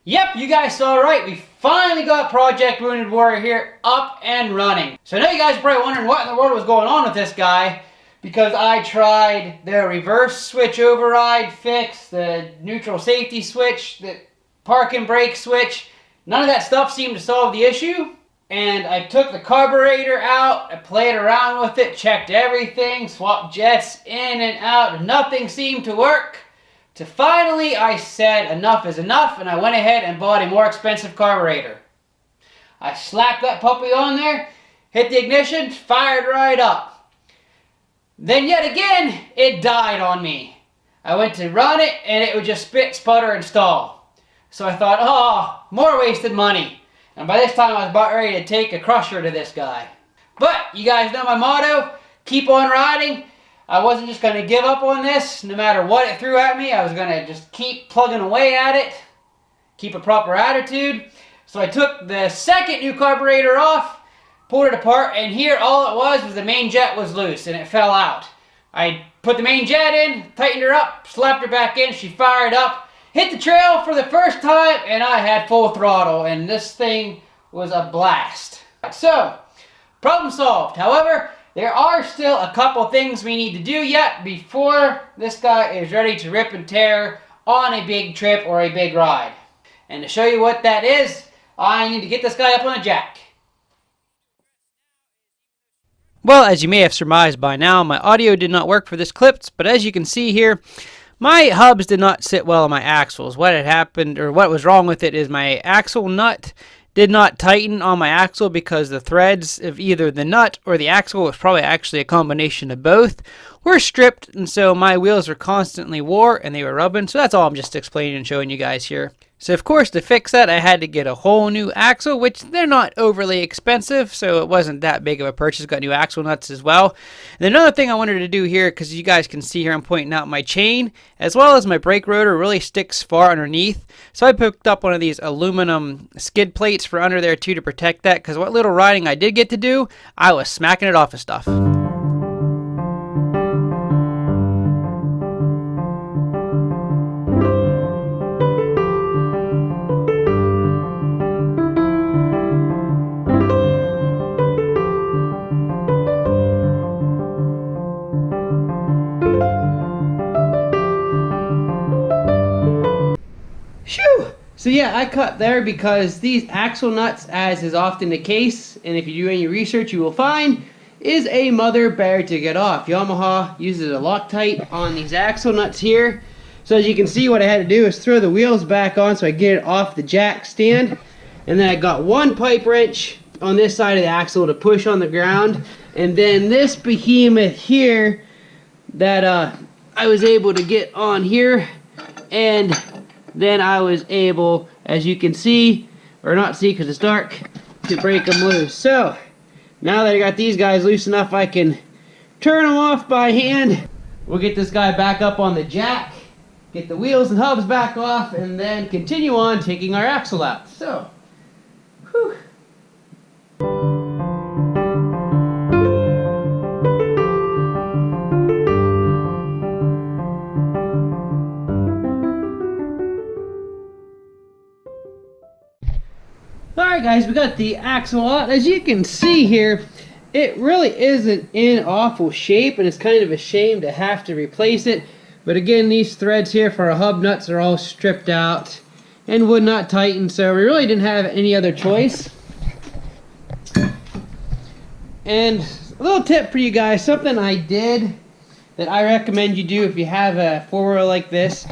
Yep, you guys saw right. We finally got Project Wounded Warrior here up and running. So now you guys are probably wondering what in the world was going on with this guy, because I tried the reverse switch override fix, the neutral safety switch, the park and brake switch. None of that stuff seemed to solve the issue. And I took the carburetor out, I played around with it, checked everything, swapped jets in and out, and nothing seemed to work. So finally I said enough is enough, and I went ahead and bought a more expensive carburetor. I slapped that puppy on there, hit the ignition, fired right up. Then yet again, it died on me. I went to run it and it would just spit, sputter, and stall. So I thought, oh, more wasted money. And by this time I was about ready to take a crusher to this guy. But you guys know my motto, keep on riding. I wasn't just going to give up on this no matter what it threw at me. I was going to just keep plugging away at it, keep a proper attitude. So I took the second new carburetor off, pulled it apart, and here all it was the main jet was loose and it fell out. I put the main jet in, tightened her up, slapped her back in, she fired up, hit the trail for the first time, and I had full throttle, and this thing was a blast. So, problem solved. However, there are still a couple things we need to do yet before this guy is ready to rip and tear on a big trip or a big ride. And to show you what that is, I need to get this guy up on a jack. Well, as you may have surmised by now, my audio did not work for this clip, but as you can see here, my hubs did not sit well on my axles. What had happened, or what was wrong with it, is my axle nut did not tighten on my axle because the threads of either the nut or the axle, was probably actually a combination of both, were stripped, and so my wheels were constantly wore and they were rubbing. So that's all I'm just explaining and showing you guys here. So of course, to fix that, I had to get a whole new axle, which they're not overly expensive, so it wasn't that big of a purchase. Got new axle nuts as well. And another thing I wanted to do here, because you guys can see here I'm pointing out my chain, as well as my brake rotor really sticks far underneath. So I picked up one of these aluminum skid plates for under there too to protect that, because what little riding I did get to do, I was smacking it off of stuff. So yeah, I cut there because these axle nuts, as is often the case, and if you do any research you will find, is a mother bear to get off. Yamaha uses a Loctite on these axle nuts here. So as you can see, what I had to do is throw the wheels back on so I get it off the jack stand. And then I got one pipe wrench on this side of the axle to push on the ground. And then this behemoth here that I was able to get on here, and then I was able, as you can see, or not see because it's dark, to break them loose. So, now that I got these guys loose enough, I can turn them off by hand. We'll get this guy back up on the jack, get the wheels and hubs back off, and then continue on taking our axle out. So, whew. Alright guys, we got the axle out. As you can see here, it really isn't in awful shape, and it's kind of a shame to have to replace it. But again, these threads here for our hub nuts are all stripped out and would not tighten, so we really didn't have any other choice. And a little tip for you guys, something I did that I recommend you do if you have a four-wheel like this,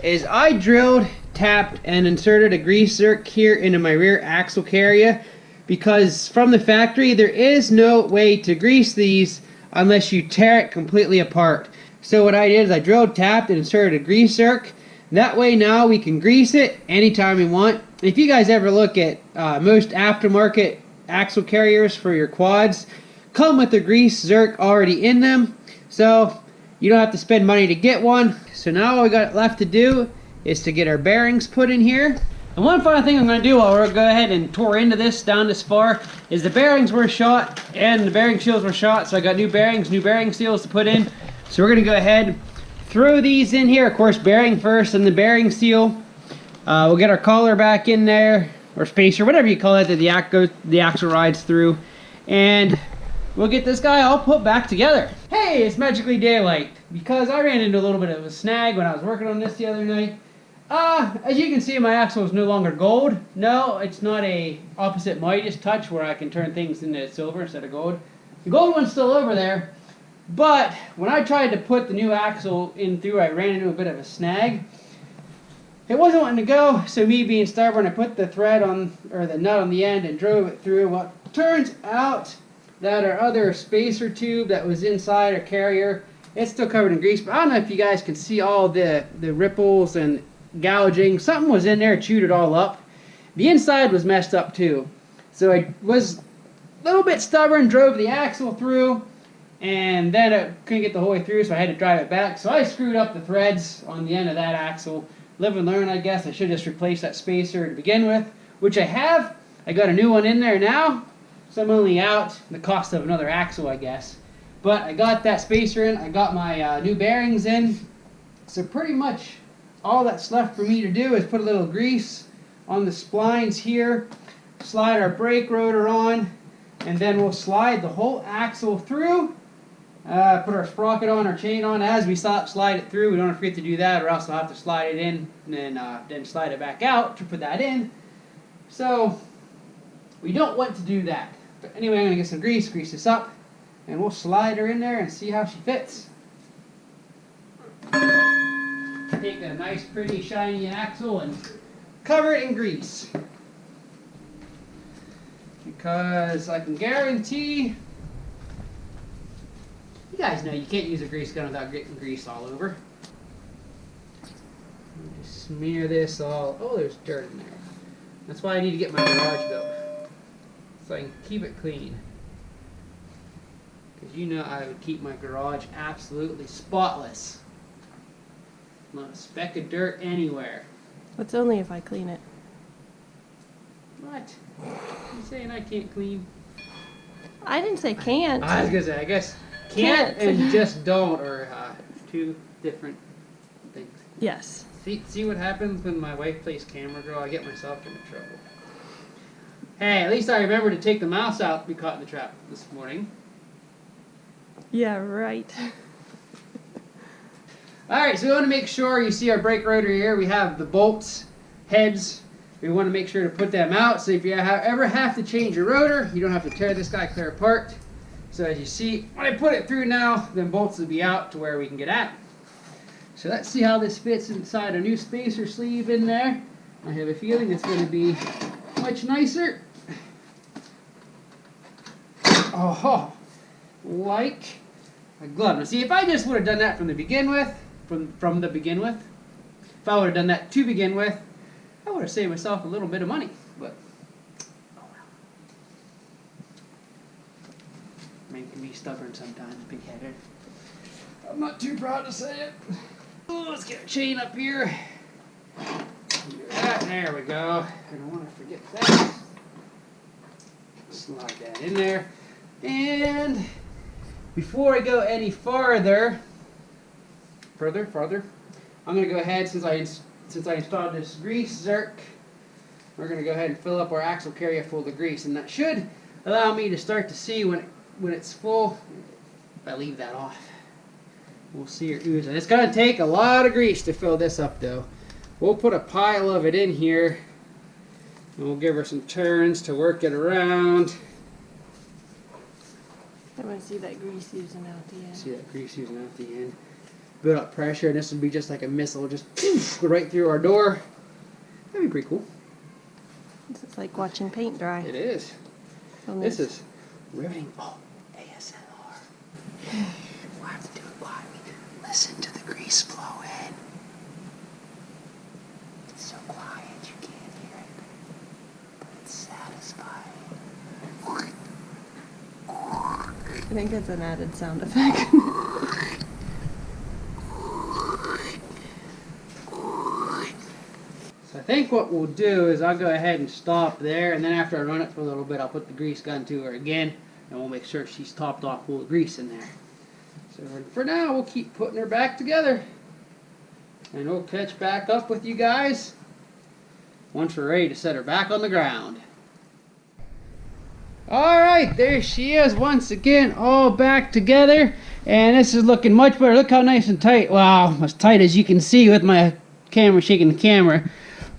is I drilled, tapped, and inserted a grease zerk here into my rear axle carrier, because from the factory there is no way to grease these unless you tear it completely apart. So what I did is I drilled, tapped, and inserted a grease zerk. That way now we can grease it anytime we want. If you guys ever look at most aftermarket axle carriers for your quads, come with a grease zerk already in them, so you don't have to spend money to get one. So now all we got left to do is to get our bearings put in here. And one final thing I'm going to do while we're go ahead and tore into this down this far is the bearings were shot and the bearing seals were shot, so I got new bearings, new bearing seals to put in. So we're going to go ahead, throw these in here, of course bearing first and the bearing seal. We'll get our collar back in there, or spacer, whatever you call it, that the axle rides through, and we'll get this guy all put back together. Hey, it's magically daylight, because I ran into a little bit of a snag when I was working on this the other night. As you can see, my axle is no longer gold. No, it's not a opposite Midas touch where I can turn things into silver instead of gold. The gold one's still over there, but when I tried to put the new axle in through, I ran into a bit of a snag. It wasn't wanting to go, so me being stubborn, I put the thread on, or the nut on the end and drove it through. Well, turns out that our other spacer tube that was inside our carrier, it's still covered in grease, but I don't know if you guys can see all the ripples and gouging. Something was in there, chewed it all up. The inside was messed up too. So I was a little bit stubborn, drove the axle through, and then I couldn't get the whole way through, so I had to drive it back. So I screwed up the threads on the end of that axle. Live and learn, I guess. I should just replace that spacer to begin with, which I have. I got a new one in there now, so I'm only out the cost of another axle, I guess. But I got that spacer in. I got my new bearings in. So pretty much all that's left for me to do is put a little grease on the splines here, slide our brake rotor on, and then we'll slide the whole axle through. Put our sprocket on, our chain on. As we slide it through, we don't forget to do that, or else I'll have to slide it in and then slide it back out to put that in. So we don't want to do that. But anyway, I'm going to get some grease this up, and we'll slide her in there and see how she fits. Take a nice, pretty, shiny axle and cover it in grease. Because I can guarantee... You guys know you can't use a grease gun without getting grease all over. Just smear this all. Oh, there's dirt in there. That's why I need to get my garage built, so I can keep it clean. Because you know I would keep my garage absolutely spotless. Not a speck of dirt anywhere. It's only if I clean it. What? You saying I can't clean? I didn't say can't. I was gonna say, I guess can't and just don't are two different things. Yes. See what happens when my wife plays camera girl? I get myself into trouble. Hey, at least I remember to take the mouse out we caught in the trap this morning. Yeah, right. Alright, so we want to make sure you see our brake rotor here. We have the bolts, heads. We want to make sure to put them out. So if you ever have to change your rotor, you don't have to tear this guy clear apart. So as you see, when I put it through now, then bolts will be out to where we can get at. So let's see how this fits inside a new spacer sleeve in there. I have a feeling it's going to be much nicer. Oh, like a glove. Now see, if I just would have done that from the begin with, if I would have done that to begin with, I would have saved myself a little bit of money. But oh well. Man can be stubborn sometimes, big-headed. I'm not too proud to say it. Oh, let's get a chain up here. There we go. I don't want to forget that. Slide that in there. And before I go any farther, I'm going to go ahead, since I installed this grease zerk, we're going to go ahead and fill up our axle carrier full of grease, and that should allow me to start to see when it's full. If I leave that off, we'll see her oozing. It's going to take a lot of grease to fill this up, though. We'll put a pile of it in here, and we'll give her some turns to work it around. I want to see that grease oozing out the end. See that grease oozing out the end. Build up pressure, and this will be just like a missile, just poof, go right through our door. That'd be pretty cool. This is like watching paint dry. It is. This is riveting. Oh, ASMR. We'll have to do it live. Listen to the grease flow in. It's so quiet you can't hear it, but it's satisfying. I think it's an added sound effect. So I think what we'll do is I'll go ahead and stop there, and then after I run it for a little bit, I'll put the grease gun to her again, and we'll make sure she's topped off full of grease in there. So for now, we'll keep putting her back together, and we'll catch back up with you guys once we're ready to set her back on the ground. Alright, there she is once again, all back together. And this is looking much better. Look how nice and tight. Wow, as tight as you can see with my camera shaking the camera.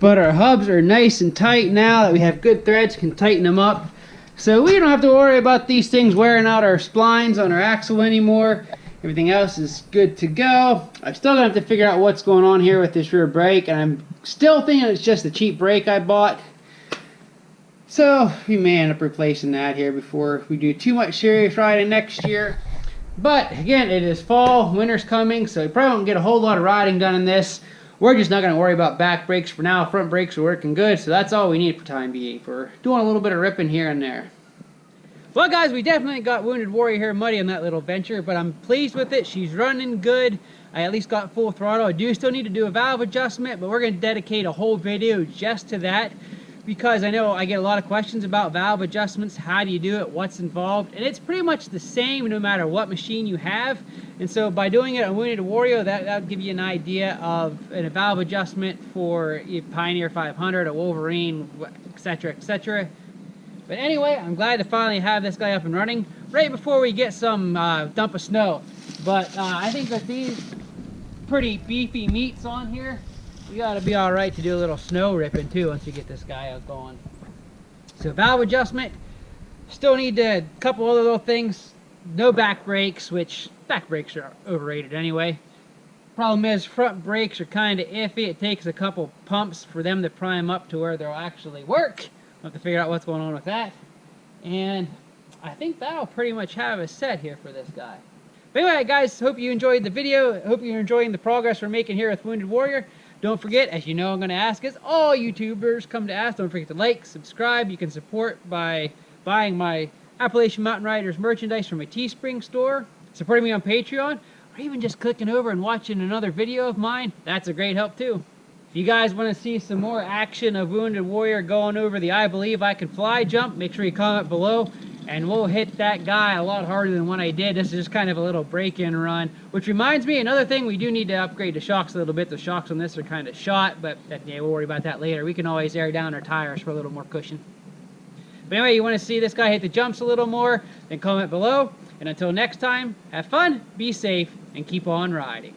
But our hubs are nice and tight now that we have good threads, can tighten them up. So we don't have to worry about these things wearing out our splines on our axle anymore. Everything else is good to go. I'm still gonna have to figure out what's going on here with this rear brake, and I'm still thinking it's just a cheap brake I bought. So we may end up replacing that here before we do too much serious riding next year. But again, it is fall, winter's coming, so you probably won't get a whole lot of riding done in this. We're just not going to worry about back brakes for now. Front brakes are working good, so that's all we need for time being. For doing a little bit of ripping here and there. Well guys, we definitely got Wounded Warrior here muddy on that little venture, but I'm pleased with it. She's running good. I at least got full throttle. I do still need to do a valve adjustment, but we're going to dedicate a whole video just to that, because I know I get a lot of questions about valve adjustments. How do you do it? What's involved? And it's pretty much the same no matter what machine you have. And so by doing it on Wounded Warrior, that would give you an idea of a valve adjustment for a Pioneer 500, a Wolverine, etc., etc. But anyway, I'm glad to finally have this guy up and running right before we get some dump of snow. But I think with these pretty beefy meats on here, we gotta be all right to do a little snow ripping too once we get this guy out going. So valve adjustment, still need a couple other little things. No back brakes, which back brakes are overrated anyway. Problem is front brakes are kind of iffy. It takes a couple pumps for them to prime up to where they'll actually work. We'll have to figure out what's going on with that. And I think that'll pretty much have us set here for this guy. But anyway guys, hope you enjoyed the video. Hope you're enjoying the progress we're making here with Wounded Warrior. Don't forget, as you know I'm going to ask, as all YouTubers come to ask, don't forget to like, subscribe. You can support by buying my Appalachian Mountain Riders merchandise from my Teespring store, supporting me on Patreon, or even just clicking over and watching another video of mine. That's a great help too. If you guys want to see some more action of Wounded Warrior going over the I Believe I Can Fly jump, make sure you comment below. And we'll hit that guy a lot harder than what I did. This is just kind of a little break-in run. Which reminds me, another thing, we do need to upgrade the shocks a little bit. The shocks on this are kind of shot, but yeah, we'll worry about that later. We can always air down our tires for a little more cushion. But anyway, you want to see this guy hit the jumps a little more, then comment below. And until next time, have fun, be safe, and keep on riding.